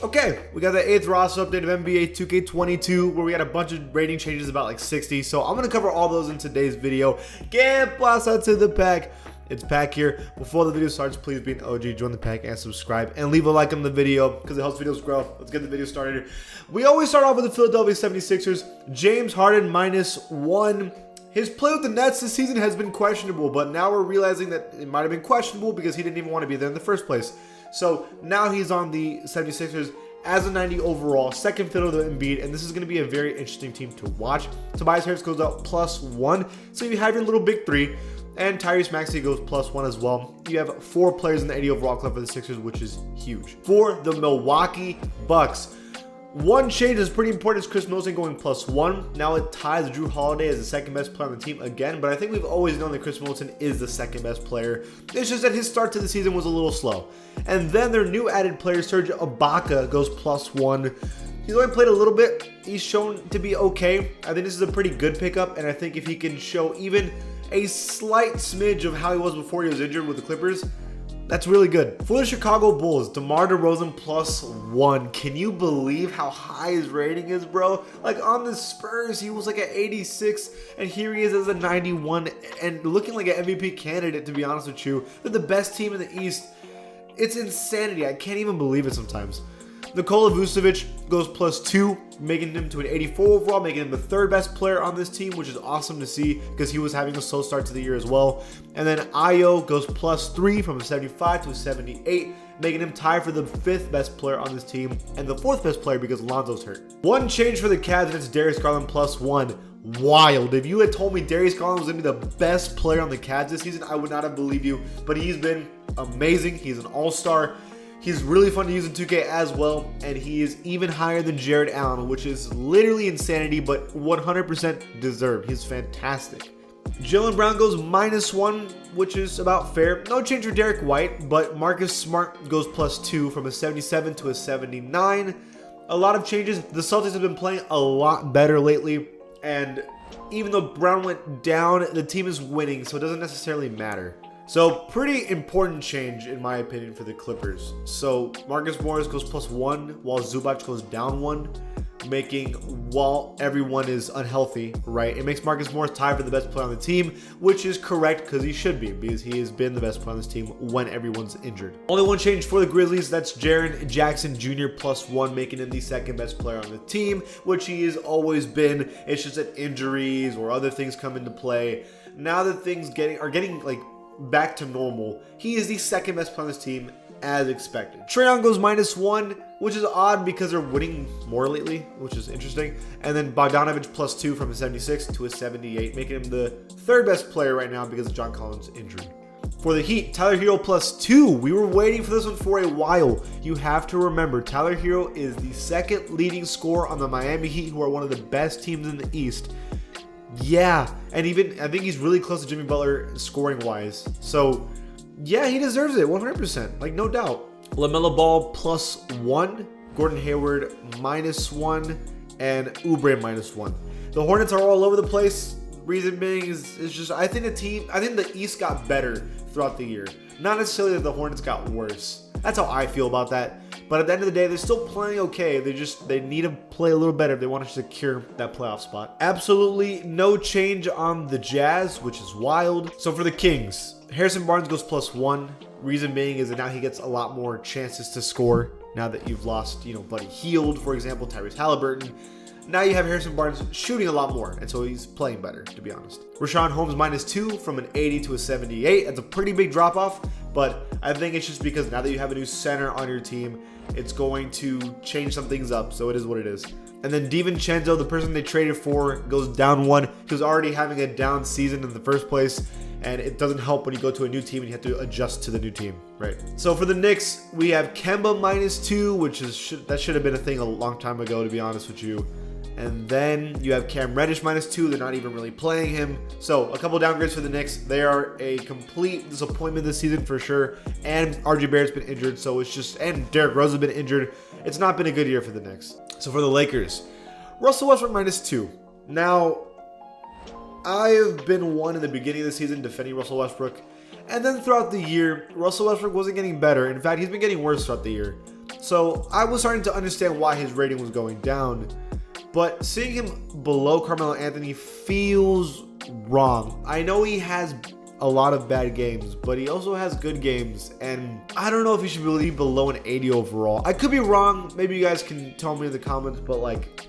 Okay, we got the 8th roster update of NBA 2K22 where we got a bunch of rating changes, about like 60. So I'm going to cover all those in today's video. Get blast out to the pack. It's Pack here. Before the video starts, please be an OG, join the pack, and subscribe, and leave a like on the video because it helps videos grow. Let's get the video started. We always start off with the Philadelphia 76ers. James Harden -1. His play with the Nets this season has been questionable, but now we're realizing that it might have been questionable because he didn't even want to be there in the first place. So now he's on the 76ers as a 90 overall, second fiddle to Embiid, and this is going to be a very interesting team to watch. Tobias Harris goes out +1, so you have your little big three, and Tyrese Maxey goes +1 as well. You have 4 players in the 80 overall club for the Sixers, which is huge. For the Milwaukee Bucks, one change that's pretty important is Chris Middleton going +1. Now it ties Drew Holiday as the second best player on the team again, but I think we've always known that Chris Middleton is the second best player. It's just that his start to the season was a little slow. And then their new added player, Serge Ibaka, goes +1. He's only played a little bit. He's shown to be okay. I think this is a pretty good pickup, and I think if he can show even a slight smidge of how he was before he was injured with the Clippers, that's really good. For the Chicago Bulls, DeMar DeRozan +1. Can you believe how high his rating is, bro? Like on the Spurs, he was like at 86, and here he is as a 91, and looking like an MVP candidate, to be honest with you. They're the best team in the East. It's insanity. I can't even believe it sometimes. Nikola Vucevic goes +2, making him to an 84 overall, making him the third best player on this team, which is awesome to see because he was having a slow start to the year as well. And then Ayo goes +3 from a 75 to a 78, making him tied for the 5th best player on this team and the 4th best player because Lonzo's hurt. One change for the Cavs, and it's Darius Garland +1. Wild. If you had told me Darius Garland was going to be the best player on the Cavs this season, I would not have believed you, but he's been amazing. He's an all-star. He's really fun to use in 2K as well, and he is even higher than Jared Allen, which is literally insanity, but 100% deserved. He's fantastic. Jaylen Brown goes -1, which is about fair. No change for Derek White, but Marcus Smart goes +2 from a 77 to a 79. A lot of changes. The Celtics have been playing a lot better lately, and even though Brown went down, the team is winning, so it doesn't necessarily matter. So pretty important change in my opinion for the Clippers. So Marcus Morris goes +1 while Zubac goes down 1, making while everyone is unhealthy, right? It makes Marcus Morris tied for the best player on the team, which is correct because he should be, because he has been the best player on this team when everyone's injured. Only one change for the Grizzlies, that's Jaren Jackson Jr. +1, making him the second best player on the team, which he has always been. It's just that injuries or other things come into play. Now that things are getting like back to normal, he is the second best player on this team as expected. Trae Young goes -1, which is odd because they're winning more lately, which is interesting. And then Bogdanovic +2 from a 76 to a 78, making him the 3rd best player right now because of John Collins' injury. For the Heat, Tyler Hero +2. We were waiting for this one for a while. You have to remember, Tyler Hero is the 2nd leading scorer on the Miami Heat, who are one of the best teams in the East. Yeah, and even I think he's really close to Jimmy Butler scoring wise. So yeah, he deserves it 100%, like no doubt. LaMelo Ball +1, Gordon Hayward -1, and Oubre -1. The Hornets are all over the place. Reason being is just I think the East got better throughout the year. Not necessarily that the Hornets got worse. That's how I feel about that. But at the end of the day, they're still playing okay. They need to play a little better if they want to secure that playoff spot. Absolutely no change on the Jazz, which is wild. So for the Kings, Harrison Barnes goes +1. Reason being is that now he gets a lot more chances to score now that you've lost, Buddy Hield, for example, Tyrese Halliburton. Now you have Harrison Barnes shooting a lot more, and so he's playing better, to be honest. Rashawn Holmes -2 from an 80 to a 78. That's a pretty big drop-off, but I think it's just because now that you have a new center on your team, it's going to change some things up, so it is what it is. And then DiVincenzo, the person they traded for, goes down 1. He was already having a down season in the first place, and it doesn't help when you go to a new team and you have to adjust to the new team, right? So for the Knicks, we have Kemba -2, which that should have been a thing a long time ago, to be honest with you. And then you have Cam Reddish -2. They're not even really playing him. So a couple downgrades for the Knicks. They are a complete disappointment this season for sure. And RJ Barrett's been injured. So it's just, and Derrick Rose has been injured. It's not been a good year for the Knicks. So for the Lakers, Russell Westbrook -2. Now, I have been one in the beginning of the season defending Russell Westbrook. And then throughout the year, Russell Westbrook wasn't getting better. In fact, he's been getting worse throughout the year. So I was starting to understand why his rating was going down. But seeing him below Carmelo Anthony feels wrong. I know he has a lot of bad games, but he also has good games, and I don't know if he should be below an 80 overall. I could be wrong. Maybe you guys can tell me in the comments, but like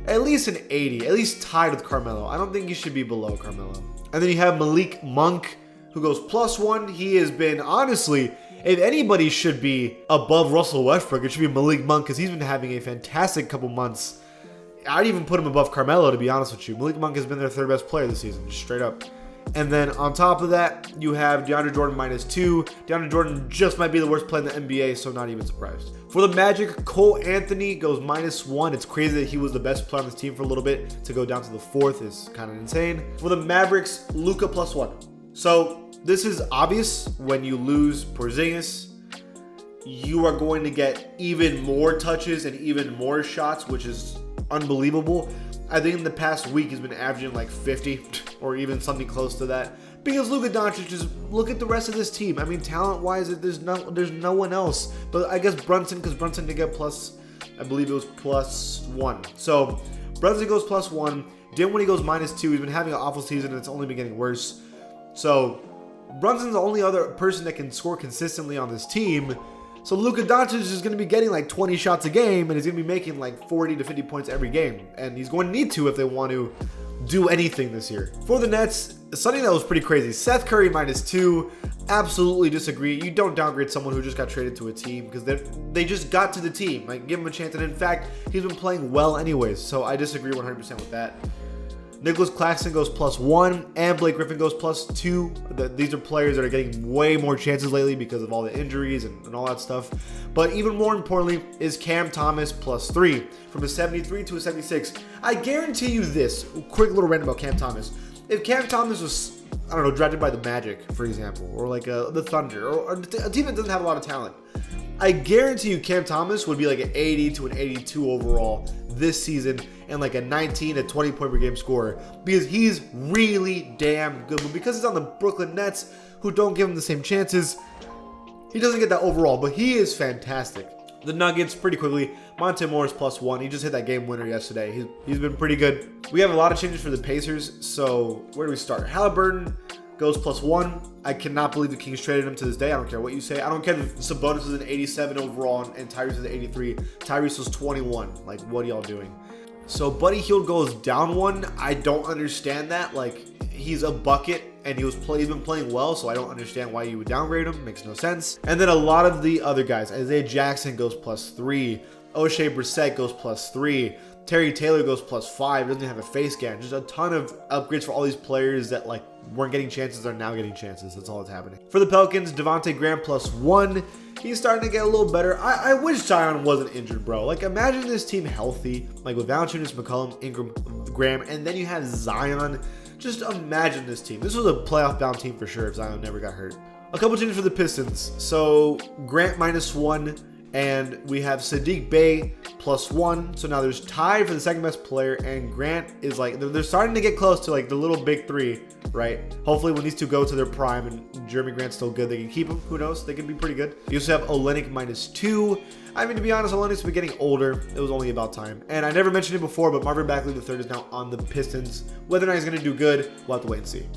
at least an 80, at least tied with Carmelo. I don't think he should be below Carmelo. And then you have Malik Monk, who goes +1. He has been, honestly, if anybody should be above Russell Westbrook, it should be Malik Monk, because he's been having a fantastic couple months. I'd even put him above Carmelo, to be honest with you. Malik Monk has been their third best player this season, just straight up. And then on top of that, you have DeAndre Jordan -2. DeAndre Jordan just might be the worst player in the NBA, so not even surprised. For the Magic, Cole Anthony goes -1. It's crazy that he was the best player on this team for a little bit. To go down to the 4th is kind of insane. For the Mavericks, Luka +1. So this is obvious. When you lose Porzingis, you are going to get even more touches and even more shots, which is unbelievable. I think in the past week he's been averaging like 50 or even something close to that. Because Luka Doncic, just look at the rest of this team. I mean, talent-wise, there's no one else. But I guess Brunson, because Brunson did get I believe it was +1. So Brunson goes +1. Dinwiddie goes -2. He's been having an awful season, and it's only been getting worse. So Brunson's the only other person that can score consistently on this team. So Luka Doncic is going to be getting like 20 shots a game, and he's going to be making like 40 to 50 points every game. And he's going to need to if they want to do anything this year. For the Nets, something that was pretty crazy. Seth Curry -2. Absolutely disagree. You don't downgrade someone who just got traded to a team, because they just got to the team. Like, give him a chance. And in fact, he's been playing well anyways. So I disagree 100% with that. Nicholas Claxton goes +1, and Blake Griffin goes +2. These are players that are getting way more chances lately because of all the injuries and all that stuff. But even more importantly is Cam Thomas +3, from a 73 to a 76. I guarantee you this, quick little rant about Cam Thomas. If Cam Thomas was, I don't know, drafted by the Magic, for example, or like the Thunder, or a team that doesn't have a lot of talent, I guarantee you Cam Thomas would be like an 80 to an 82 overall this season, and like a 19 to 20 point per game scorer, because he's really damn good. But because he's on the Brooklyn Nets, who don't give him the same chances, he doesn't get that overall, but he is fantastic. The Nuggets, pretty quickly, Monte Morris +1. He just hit that game winner yesterday. He's been pretty good. We have a lot of changes for the Pacers, so where do we start? Halliburton goes +1. I cannot believe the Kings traded him to this day. I don't care what you say. I don't care if Sabonis is an 87 overall and Tyrese is an 83. Tyrese was 21. Like, what are y'all doing? So Buddy Hield goes down 1. I don't understand that. Like, he's a bucket, and he's been playing well, so I don't understand why you would downgrade him. Makes no sense. And then a lot of the other guys. Isaiah Jackson goes +3. O'Shea Brissett goes +3. Terry Taylor goes +5. Doesn't have a face scan. Just a ton of upgrades for all these players that like weren't getting chances are now getting chances. That's all that's happening. For the Pelicans, Devontae Graham +1. He's starting to get a little better. I wish Zion wasn't injured, bro. Like, imagine this team healthy, like with Valanciunas, McCollum, Ingram, Graham, and then you have Zion. Just imagine this team. This was a playoff-bound team for sure if Zion never got hurt. A couple changes for the Pistons. So Grant -1. And we have Sadiq Bey +1. So now there's tied for the second best player, and Grant is like, they're starting to get close to like the little big three, right? Hopefully when these two go to their prime and Jeremy Grant's still good, they can keep him. Who knows? They could be pretty good. You also have Olynyk -2. I mean, to be honest, Olynyk's been getting older. It was only about time. And I never mentioned it before, but Marvin Bagley III is now on the Pistons. Whether or not he's going to do good, we'll have to wait and see.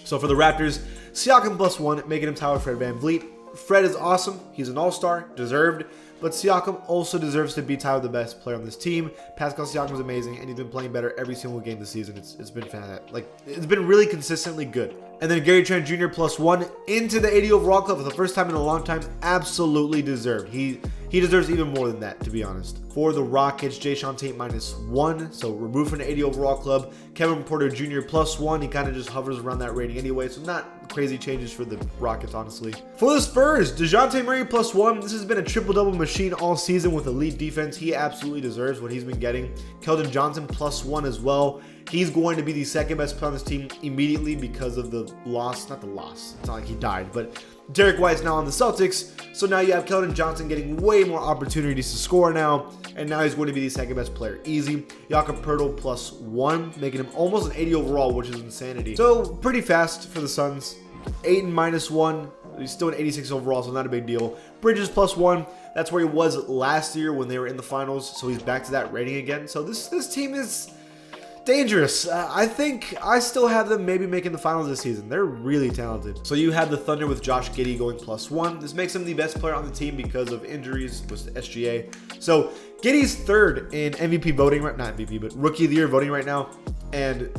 So for the Raptors, Siakam +1, making him Tyler Fred VanVleet. Fred is awesome. He's an all-star, deserved. But Siakam also deserves to be tied with the best player on this team. Pascal Siakam is amazing, and he's been playing better every single game this season. It's been fantastic. Like, it's been really consistently good. And then Gary Trent Jr. +1 into the 80 overall club for the first time in a long time. Absolutely deserved. He deserves even more than that, to be honest. For the Rockets, Jayshawn Tate -1, so removed from the 80 overall club. Kevin Porter Jr. +1. He kind of just hovers around that rating anyway, so not crazy changes for the Rockets, honestly. For the Spurs, DeJounte Murray +1. This has been a triple-double machine all season with elite defense. He absolutely deserves what he's been getting. Keldon Johnson +1 as well. He's going to be the second best player on this team immediately because of the loss. Not the loss. It's not like he died, but Derek White's now on the Celtics. So now you have Keldon Johnson getting way more opportunities to score now. And now he's going to be the second best player. Easy. Jakob Poeltl +1, making him almost an 80 overall, which is insanity. So pretty fast for the Suns. Ayton -1. He's still an 86 overall, so not a big deal. Bridges +1. That's where he was last year when they were in the finals, so he's back to that rating again. So this team is dangerous. I think I still have them maybe making the finals this season. They're really talented. So you have the Thunder with Josh Giddey going +1. This makes him the best player on the team because of injuries with the SGA. So Giddey's third in MVP voting, right? Not MVP, but Rookie of the Year voting right now. And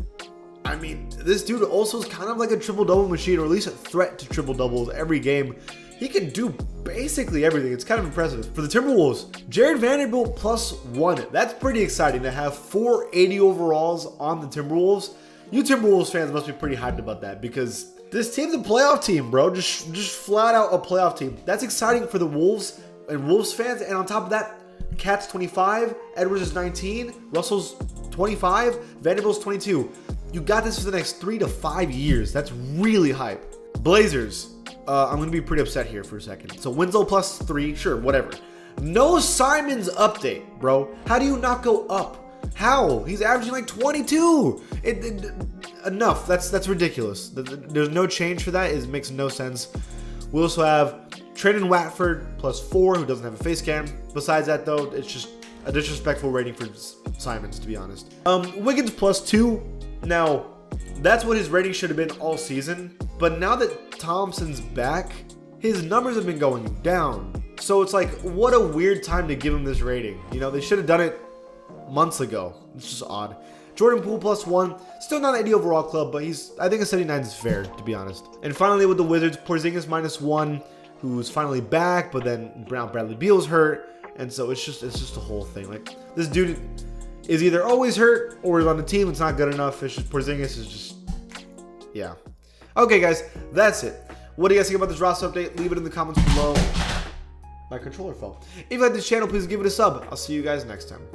I mean, this dude also is kind of like a triple-double machine, or at least a threat to triple-doubles every game. He can do basically everything. It's kind of impressive. For the Timberwolves, Jared Vanderbilt +1. That's pretty exciting to have 4 80 overalls on the Timberwolves. You Timberwolves fans must be pretty hyped about that because this team's a playoff team, bro. Just flat out a playoff team. That's exciting for the Wolves and Wolves fans. And on top of that, Cat's 25, Edwards is 19, Russell's 25, Vanderbilt's 22. You got this for the next 3 to 5 years. That's really hype. Blazers. I'm going to be pretty upset here for a second. So Winslow +3, sure, whatever. No Simons update, bro. How do you not go up? How? He's averaging like 22. Enough. That's ridiculous. There's no change for that. It makes no sense. We also have Trendon Watford +4, who doesn't have a face cam. Besides that, though, it's just a disrespectful rating for Simons, to be honest. Wiggins +2. Now, that's what his rating should have been all season. But now that Thompson's back, his numbers have been going down. So it's like, what a weird time to give him this rating. You know, they should have done it months ago. It's just odd. Jordan Poole +1. Still not an 80 overall club, but I think a 79 is fair, to be honest. And finally with the Wizards, Porzingis -1, who's finally back, but then Bradley Beal's hurt. And so it's just a whole thing. Like, this dude is either always hurt or is on the team. It's not good enough. It's just Porzingis is just, yeah. Okay, guys, that's it. What do you guys think about this roster update? Leave it in the comments below. My controller fell. If you like this channel, please give it a sub. I'll see you guys next time.